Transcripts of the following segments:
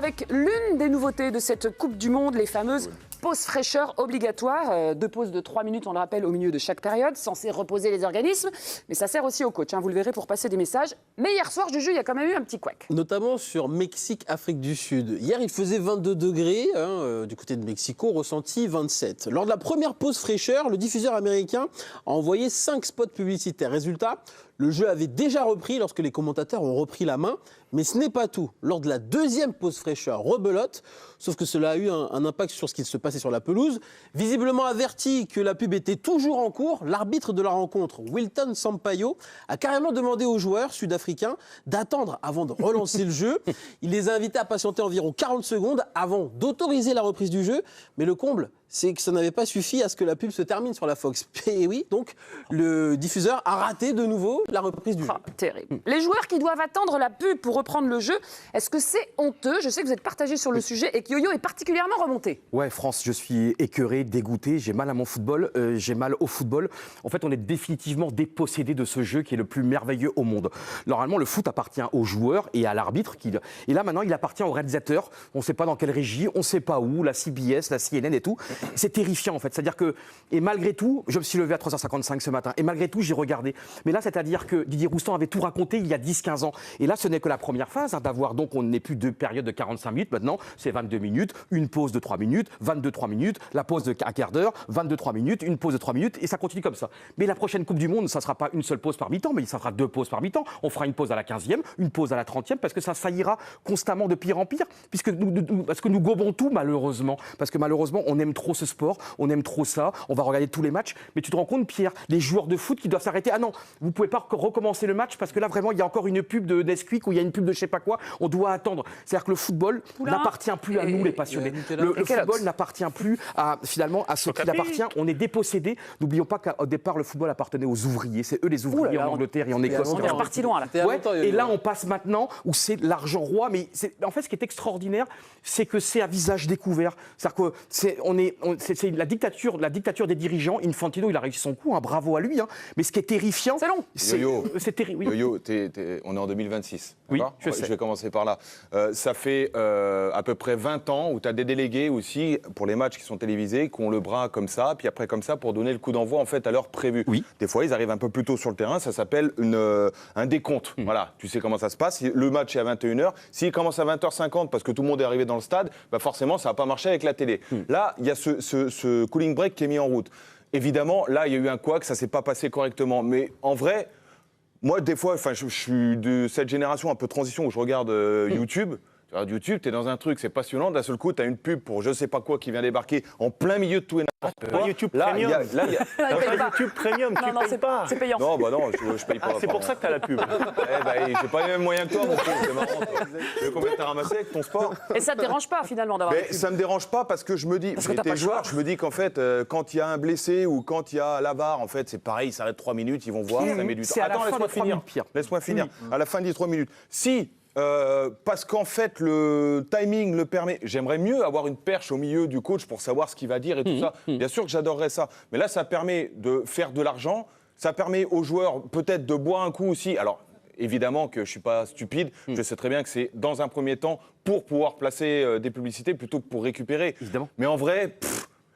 avec l'une des nouveautés de cette Coupe du Monde, les fameuses pauses fraîcheur obligatoires. 2 pauses de 3 minutes, on le rappelle, au milieu de chaque période, censées reposer les organismes. Mais ça sert aussi au coach, vous le verrez, pour passer des messages. Mais hier soir, Juju, il y a quand même eu un petit couac. Notamment sur Mexique-Afrique du Sud. Hier, il faisait 22 degrés du côté de Mexico, ressenti 27. Lors de la première pause fraîcheur, le diffuseur américain a envoyé 5 spots publicitaires. Résultat, le jeu avait déjà repris lorsque les commentateurs ont repris la main. Mais ce n'est pas tout. Lors de la deuxième pause fraîcheur, rebelote, sauf que cela a eu un impact sur ce qui se passait sur la pelouse. Visiblement averti que la pub était toujours en cours, l'arbitre de la rencontre, Wilton Sampaio, a carrément demandé aux joueurs sud-africains d'attendre avant de relancer le jeu. Il les a invités à patienter environ 40 secondes avant d'autoriser la reprise du jeu. Mais le comble, c'est que ça n'avait pas suffi à ce que la pub se termine sur la Fox. Et oui, donc le diffuseur a raté de nouveau la reprise du jeu. Terrible. Les joueurs qui doivent attendre la pub pour reprendre le jeu, est-ce que c'est honteux? Je sais que vous êtes partagés sur le sujet et que Yo-Yo est particulièrement remonté. Ouais, France, je suis écœuré, dégoûté, j'ai mal à mon football, j'ai mal au football. En fait, on est définitivement dépossédé de ce jeu qui est le plus merveilleux au monde. Normalement, le foot appartient aux joueurs et à l'arbitre. Et là, maintenant, il appartient aux réalisateurs. On ne sait pas dans quelle régie, on ne sait pas où, la CBS, la CNN et tout. C'est terrifiant, en fait. C'est-à-dire que, et malgré tout, je me suis levé à 3h55 ce matin, et malgré tout, j'ai regardé. Mais là, c'est-à-dire que Didier Roustan avait tout raconté il y a 10-15 ans. Et là, ce n'est que la première phase, d'avoir, donc, on n'est plus de période de 45 minutes. Maintenant, c'est 22 minutes, une pause de 3 minutes, 22-3 minutes, la pause de un quart d'heure, 22-3 minutes, une pause de 3 minutes, et ça continue comme ça. Mais la prochaine Coupe du Monde, ça ne sera pas une seule pause par mi-temps, mais ça sera 2 pauses par mi-temps. On fera une pause à la 15e, une pause à la 30e, parce que ça ira constamment de pire en pire, parce que nous gobons tout, malheureusement. Parce que malheureusement, on aime trop ce sport, on aime trop ça, on va regarder tous les matchs. Mais tu te rends compte, Pierre, les joueurs de foot qui doivent s'arrêter. Ah non, vous ne pouvez pas recommencer le match, parce que là, vraiment, il y a encore une pub de Nesquik ou il y a une pub de je sais pas quoi. On doit attendre. C'est-à-dire que le football n'appartient plus à nous, les passionnés. Le football n'appartient plus finalement à ceux qui l'appartient. On est dépossédés. N'oublions pas qu'au départ, le football appartenait aux ouvriers. C'est eux les ouvriers en Angleterre et en Écosse. On est reparti loin, là. Ouais, et là, on passe maintenant où c'est l'argent roi. Mais en fait, ce qui est extraordinaire, c'est que c'est à visage découvert. C'est-à-dire que c'est la dictature des dirigeants. Infantino, il a réussi son coup. Bravo à lui. Mais ce qui est terrifiant, c'est terrible. Yo-Yo, on est en 2026. Oui, je sais. Je vais commencer par là. Ça fait à peu près 20 ans où tu as des délégués aussi, pour les matchs qui sont télévisés, qui ont le bras comme ça, puis après comme ça, pour donner le coup d'envoi en fait à l'heure prévue. Oui. Des fois, ils arrivent un peu plus tôt sur le terrain, ça s'appelle un décompte. Voilà, tu sais comment ça se passe. Le match est à 21h. S'il commence à 20h50 parce que tout le monde est arrivé dans le stade, forcément, ça ne va pas marcher avec la télé. Là, il y a ce cooling break qui est mis en route. Évidemment, là, il y a eu un couac, ça ne s'est pas passé correctement. Mais en vrai, moi, des fois, je suis de cette génération un peu transition où je regarde YouTube. Tu regardes YouTube, tu es dans un truc, c'est passionnant. D'un seul coup, tu as une pub pour je sais pas quoi qui vient débarquer en plein milieu de tout et n'importe quoi. YouTube Premium. YouTube Premium, tu payes pas. C'est payant. Non, non, je paye pas. C'est pour ça que tu as la pub. J'ai pas les mêmes moyens que toi, mon frère. C'est marrant. Tu veux combien t'as ramassé avec ton sport? Et ça te dérange pas, finalement, d'avoir une pub? Ça me dérange pas parce que je me dis, j'étais joueur, je me dis qu'en fait, quand il y a un blessé ou quand il y a la VAR, en fait, c'est pareil, ils s'arrêtent 3 minutes, ils vont voir, ça met du temps. Attends, laisse-moi finir. Laisse-moi finir. À la fin des 3 minutes. Si parce qu'en fait, le timing le permet. J'aimerais mieux avoir une perche au milieu du coach pour savoir ce qu'il va dire et tout ça. Bien sûr que j'adorerais ça. Mais là, ça permet de faire de l'argent. Ça permet aux joueurs peut-être de boire un coup aussi. Alors, évidemment que je ne suis pas stupide. Je sais très bien que c'est dans un premier temps pour pouvoir placer des publicités plutôt que pour récupérer. Évidemment. Mais en vrai,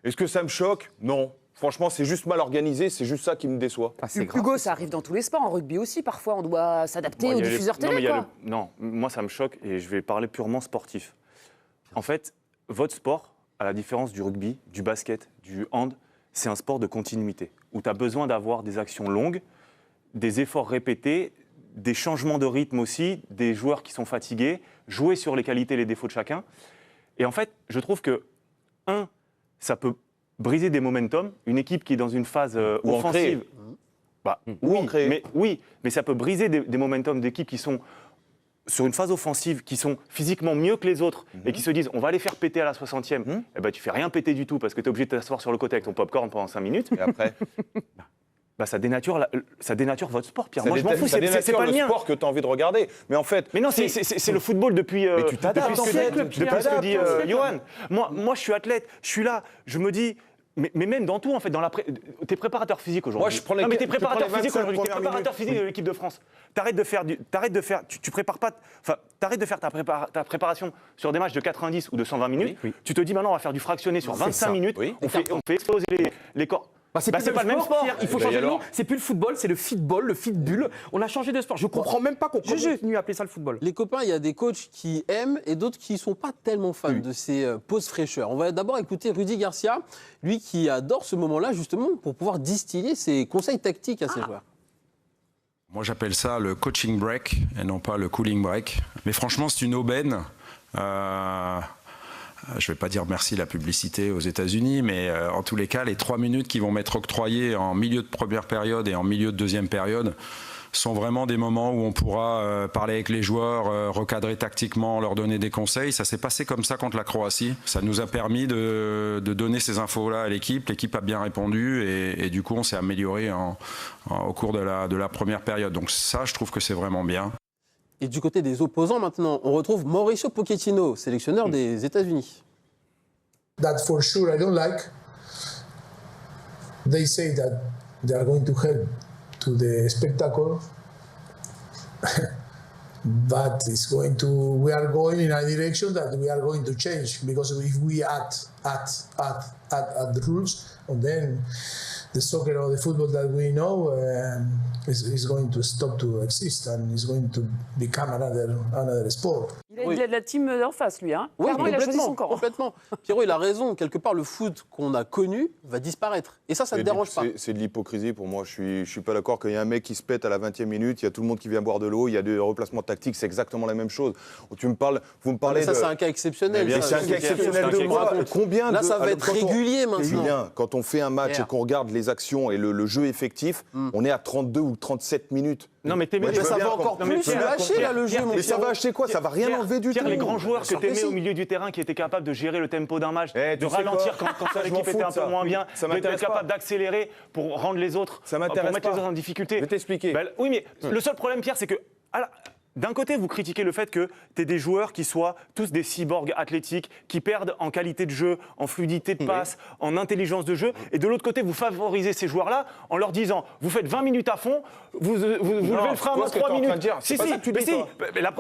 est-ce que ça me choque? Non. Franchement, c'est juste mal organisé, c'est juste ça qui me déçoit. Hugo, ça arrive dans tous les sports, en rugby aussi, parfois on doit s'adapter aux diffuseurs télé. Non, moi ça me choque et je vais parler purement sportif. En fait, votre sport, à la différence du rugby, du basket, du hand, c'est un sport de continuité, où tu as besoin d'avoir des actions longues, des efforts répétés, des changements de rythme aussi, des joueurs qui sont fatigués, jouer sur les qualités et les défauts de chacun. Et en fait, je trouve que, ça peut briser des momentum, une équipe qui est dans une phase offensive. Mais ça peut briser des momentum d'équipes qui sont sur une phase offensive, qui sont physiquement mieux que les autres et qui se disent on va les faire péter à la 60e. Tu fais rien péter du tout parce que tu es obligé de t'asseoir sur le côté avec ton popcorn pendant 5 minutes. Et après ça dénature votre sport, Pierre. Moi, je m'en fous, c'est pas le sport que tu as envie de regarder. Mais en fait... Mais non, c'est le football depuis... Mais tu t'adaptes, depuis ce que dit Johan. Moi, je suis athlète, je suis là, je me dis... Mais même dans tout, en fait, t'es préparateur physique aujourd'hui. Moi, je prends les- Non, mais t'es tu prends préparateur les physique 25 aujourd'hui. T'es premières préparateur minutes. physique de l'équipe de France. T'arrêtes de faire, tu prépares pas, enfin, t'arrêtes de faire ta préparation sur des matchs de 90 ou de 120 minutes. Tu te dis maintenant, on va faire du fractionné sur 25 minutes. Oui. On fait exploser les corps. C'est Bah, c'est pas le même sport. Pierre, il faut Bah, changer et de nom. alors C'est plus le football, c'est le fitball, le fitbull. On a changé de sport. Je comprends même pas qu'on continue à appeler ça le football. Les copains, il y a des coachs qui aiment et d'autres qui ne sont pas tellement fans de ces pauses fraîcheurs. On va d'abord écouter Rudy Garcia, lui qui adore ce moment-là justement pour pouvoir distiller ses conseils tactiques à ses joueurs. Moi, j'appelle ça le coaching break et non pas le cooling break. Mais franchement, c'est une aubaine. Je ne vais pas dire merci la publicité aux États-Unis, mais en tous les cas, les 3 minutes qui vont m'être octroyées en milieu de première période et en milieu de deuxième période sont vraiment des moments où on pourra parler avec les joueurs, recadrer tactiquement, leur donner des conseils. Ça s'est passé comme ça contre la Croatie. Ça nous a permis de donner ces infos-là à l'équipe. L'équipe a bien répondu et du coup, on s'est amélioré au cours de la première période. Donc ça, je trouve que c'est vraiment bien. Et du côté des opposants maintenant, on retrouve Mauricio Pochettino, sélectionneur des États-Unis. That for sure I don't like. They say that they are going to help to the spectacle, but we are going in a direction that we are going to change, because if we add the rules, then the soccer or the football that we know is going to stop to exist and is going to become another sport. Il a de la team en face, lui. Hein. Oui, Clairement, il a choisi son camp. complètement. Pierrot, il a raison. Quelque part, le foot qu'on a connu va disparaître. Et ça ne te dérange pas. C'est de l'hypocrisie pour moi. Je suis pas d'accord qu'il y ait un mec qui se pète à la 20e minute, il y a tout le monde qui vient boire de l'eau, il y a des replacements tactiques, c'est exactement la même chose. Vous me parlez Mais ça, de... c'est un cas exceptionnel. Mais c'est un cas exceptionnel de moi. Combien Là, de... ça va être quand on- régulier maintenant. Julien, quand on fait un match et qu'on regarde les actions et le jeu effectif, on est à 32 ou 37 minutes. Non, mais Moi, je veux ça bien va encore qu'on- plus se lâcher, là, le jeu, mon Mais ça Pierrot. va acheter quoi? Ça va rien enlever du tout. Pierre, les grands joueurs que t'aimais Sarkozy. au milieu du terrain, qui étaient capables de gérer le tempo d'un match, Eh, de tu sais ralentir quoi quand Ça, je m'en l'équipe fous était de un peu ça. moins bien, Ça d'être m'intéresse capable pas. d'accélérer pour rendre les autres, Ça pour m'intéresse mettre les pas. autres en difficulté. Je vais t'expliquer. Ben, oui, mais le seul problème, Pierre, c'est que d'un côté, vous critiquez le fait que tu aies des joueurs qui soient tous des cyborgs athlétiques, qui perdent en qualité de jeu, en fluidité de passe, en intelligence de jeu. Et de l'autre côté, vous favorisez ces joueurs-là en leur disant, vous faites 20 minutes à fond, vous levez le frein toi, en ce que 3 t'es en minutes. train de dire, c'est pas ça que tu dis, toi.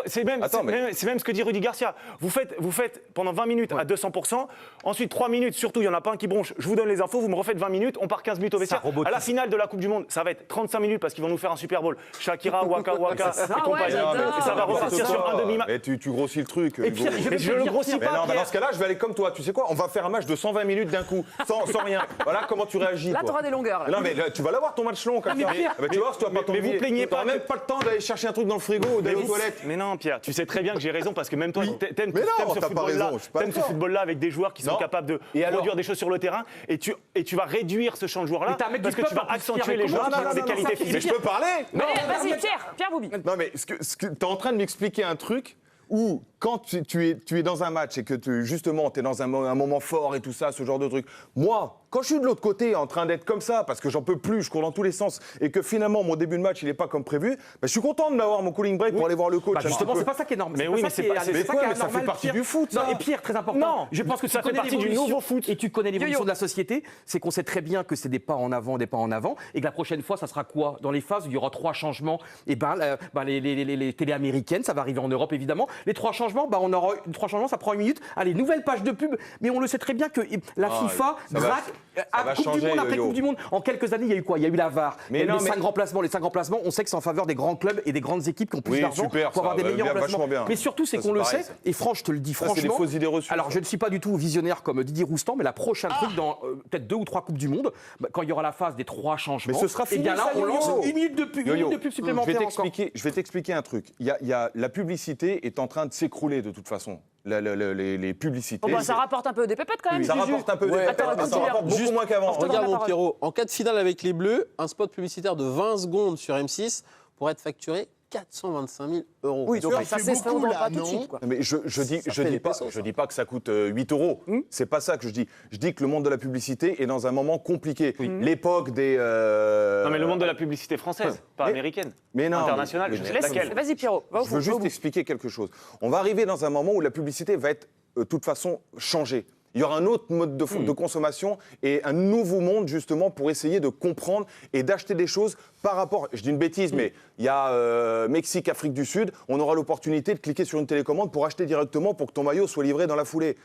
C'est même, Attends, c'est même ce que dit Rudy Garcia. Vous faites pendant 20 minutes à 200%, ensuite 3 minutes, surtout, il n'y en a pas un qui bronche, je vous donne les infos, vous me refaites 20 minutes, on part 15 minutes au vestiaire. À la finale de la Coupe du Monde, ça va être 35 minutes parce qu'ils vont nous faire un Super Bowl. Shakira, Waka Waka et compagnie. j'adore. Et ça va repartir sur un demi-match. Mais tu grossis le truc. Et Pierre, Hugo. je le grossis Mais pas, non, bah, dans Pierre. ce cas-là, je vais aller comme toi. Tu sais quoi? On va faire un match de 120 minutes d'un coup, sans rien. Voilà comment tu réagis. Là, toi. t'auras des longueurs. Là. Non, mais là, tu vas l'avoir ton match long comme mais ça. Pierre, Ah bah, tu vois, si tu vas pas ton mais vous billet, plaignez t'auras pas même pas le temps d'aller chercher un truc dans le frigo ou d'aller aux toilettes. Mais non, Pierre, tu sais très bien que j'ai raison parce que même toi, t'aimes Mais non, ce t'as pas football-là. raison, je suis pas T'aimes ce d'accord. football-là avec des joueurs qui sont Non. capables de Et alors produire des choses sur le terrain et tu vas réduire ce champ de joueurs-là Mais t'es un mec parce du que tu peuple, vas en plus, accentuer Pierre, les mais joueurs qui comment ont des ça, qualités ça, Mais physiques. je peux parler? Allez, vas-y, Pierre Boubi. Non, mais tu es en train de m'expliquer un truc où, quand tu es dans un match et que justement, tu es dans un moment fort et tout ça, ce genre de truc, moi, quand je suis de l'autre côté en train d'être comme ça, parce que j'en peux plus, je cours dans tous les sens, et que finalement, mon début de match, il n'est pas comme prévu, bah, je suis content de m'avoir mon cooling break pour aller voir le coach. Bah, justement, un petit c'est peu. pas ça qui est normal. Mais oui, mais c'est pas- ça qui est mais quoi, mais ça anormal, fait partie Pierre. du foot, ça. Non, et Pierre, très important. Non, je pense que ça tu fait connais partie du l'évolution- nouveau foot. Et tu connais l'évolution Yo-yo. de la société, c'est qu'on sait très bien que c'est des pas en avant, des pas en avant, et que la prochaine fois, ça sera quoi? Dans les phases où il y aura 3 changements, et les télé américaines, ça va arriver en Europe évidemment. Les 3 changements, on aura 3 changements, ça prend 1 minute. Allez, nouvelle page de pub, mais on le sait très bien que la FIFA ça va- gratte ça va Coupe du changer, Monde après Yo-yo. Coupe du Monde. En quelques années, il y a eu quoi? Il y a eu la VAR, il y a eu non, les mais- 5 remplacements. Les 5 remplacements, on sait que c'est en faveur des grands clubs et des grandes équipes qui ont plus Oui, d'argent super, pour avoir ça, des meilleurs bien, remplacements. vachement bien. Mais surtout, c'est Ça, qu'on c'est le pareil, sait, ça. et franchement, je te le dis Ça, c'est des franchement. fausses idées reçues, Alors, ça. je ne suis pas du tout visionnaire comme Didier Roustan, mais la prochaine truc dans peut-être 2 ou 3 Coupes du Monde, quand il y aura la phase des 3 changements, Mais ce sera et bien fini, là, ça, on lance Yo-yo. 1 minute de pub, Yo-yo. supplémentaire encore. Je vais t'expliquer un truc. La publicité est en train de s'écrouler de toute façon. Les publicités. Bon, bah, ça rapporte un peu des pépettes quand même. Ça Juju. rapporte un peu des Ouais, pépettes, attends, mais ça continue. rapporte beaucoup Juste- moins qu'avant. Regarde, Regarde la mon parole. Pierrot, en cas de finale avec les Bleus, un spot publicitaire de 20 secondes sur M6 pourrait être facturé 425 000 euros. Oui, donc vois, ça c'est c'est beaucoup, pas là, tout de non suite. Quoi. Mais je fait des pesos, je ça. dis pas que ça coûte 8 euros. C'est pas ça que je dis. Je dis que le monde de la publicité est dans un moment compliqué. L'époque des. Non, mais le monde de la publicité française, pas Mais- américaine. Mais non, Internationale. mais- Je mais- sais laquelle. Vas-y Pierrot, va au Je fond, veux va au juste bout. expliquer quelque chose. On va arriver dans un moment où la publicité va être, de toute façon, changée. Il y aura un autre mode de consommation et un nouveau monde, justement, pour essayer de comprendre et d'acheter des choses par rapport... Je dis une bêtise, mais il y a Mexique, Afrique du Sud, on aura l'opportunité de cliquer sur une télécommande pour acheter directement pour que ton maillot soit livré dans la foulée.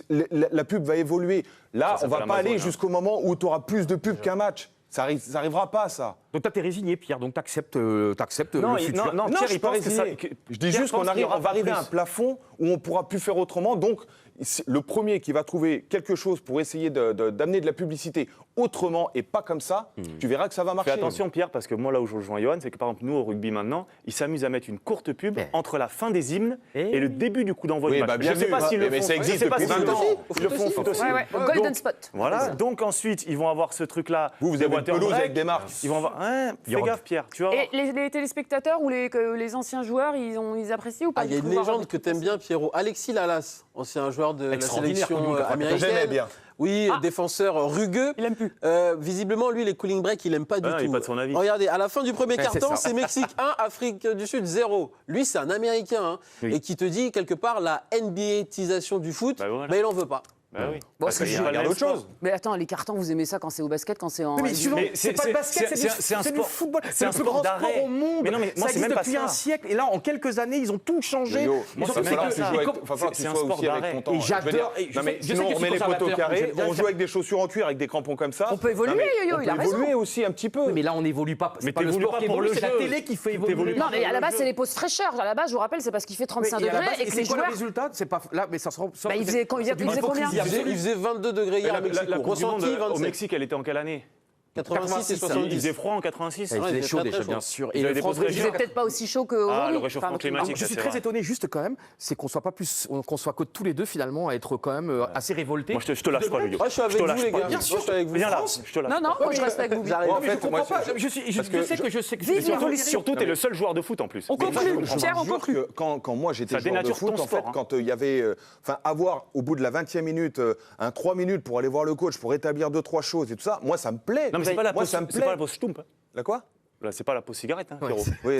La pub va évoluer. Là, on ne va pas aller jusqu'au moment où tu auras plus de pubs qu'un match. Ça n'arrivera pas, ça. Donc toi, t'es résigné, Pierre, donc t'acceptes le futur. Non, Pierre, je suis il pas pense que ça. résigné. Je dis juste qu'on va arriver à un plafond où on ne pourra plus faire autrement. Donc, le premier qui va trouver quelque chose pour essayer d'amener de la publicité autrement et pas comme ça, tu verras que ça va marcher. Fais attention, Pierre, parce que moi, là où je rejoins Johan, c'est que par exemple, nous, au rugby maintenant, ils s'amusent à mettre une courte pub entre la fin des hymnes et le début du coup d'envoi du match. Je ne sais pas s'ils le font. Mais ça existe depuis 20 ans. Ils le font au foot aussi. Golden spot. Voilà. Donc ensuite, ils vont avoir ce truc-là. Vous avez une pelouse avec des marques. Ils vont avoir. Fais gaffe, Pierre. Tu vois. Et les téléspectateurs ou les anciens joueurs, ils apprécient ou pas Il y a une légende que t'aimes bien, Pierrot. Alexis Lalas, ancien joueur de la sélection américaine. J'aimais bien. Oui, défenseur rugueux. Il aime plus. Visiblement, lui, les cooling breaks, il aime pas du tout. Il n'a pas de son avis. Regardez, à la fin du premier quart-temps, c'est c'est Mexique 1, Afrique du Sud 0. Lui, c'est un Américain, et qui te dit quelque part la NBA-tisation du foot, mais il en veut pas. Bah oui. Parce que qu'il y je a pas regarde le autre même chose. sport. Mais attends, les cartons, vous aimez ça quand c'est au basket, quand c'est en. Mais souvent, Mais c'est pas le basket, c'est du football. C'est le plus grand sport au monde. Mais non, mais moi, ça c'est existe même pas depuis ça. un siècle. Et là, en quelques années, ils ont tout changé. Yo, Ils moi, ont il va fait falloir que que tu ça. joues avec, C'est tu un sois sport aussi avec d'arrêt. ton temps. Et Je veux dire, j'adore. Non, mais Je sais sinon, que on je met suis les poteaux conservateur. carrés, J'aime on joue avec des chaussures en cuir, avec des crampons comme ça. On peut évoluer, Non, mais Yo-Yo, on il a peut raison. évoluer aussi un petit peu. Oui, mais là, on n'évolue pas. Mais C'est pas le t'évolues sport pas qui pour évolue, le c'est la jeu. télé qui fait évoluer. Non, mais à la base, c'est les pauses fraîcheurs. À la base, je vous rappelle, c'est parce qu'il fait 35 Et à la degrés base, et que les c'est quoi le joueurs. résultat? C'est pas là, mais ça se. Bah, il faisait combien? Il faisait 22 degrés hier à Mexico. La Coupe du Monde Ressenti au 27. Mexique, elle était en quelle année 86 et Il 70. faisait froid en 86. Il faisait chaud très, déjà, très bien chaud. sûr. Ils Et avaient le des France pauses Il faisait fraîcheurs. peut-être pas aussi chaud qu'aujourd'hui. le réchauffement climatique. je suis c'est très vrai. étonné juste quand même, c'est qu'on soit pas plus, qu'on soit que tous les deux finalement à être quand même assez révoltés. Moi, je te lâche pas, Yo-Yo. Moi, je suis avec te vous, lâche les pas. gars. Bien sûr. Je suis avec vous. Viens là, France. je te lâche Non, non, moi je reste avec vous. J'arrive. En Mais je fait, moi, comprends pas. Je sais que Surtout, t'es le seul joueur de foot en plus. On Mais ça, je conclut. comprends pas. Pierre, on Je jure conclut. que quand moi j'étais Ça joueur de dénature foot, ton en fait, sport, hein. quand il y avait, avoir au bout de la 20e minute, un 3 minutes pour aller voir le coach, pour établir 2-3 choses et tout ça, moi ça me plaît. Non, mais c'est pas la moi pause, ça me c'est pas la plaît. pause Stump. La quoi? Là, c'est pas la pause cigarette, hein, Ouais, Pierrot. Oui.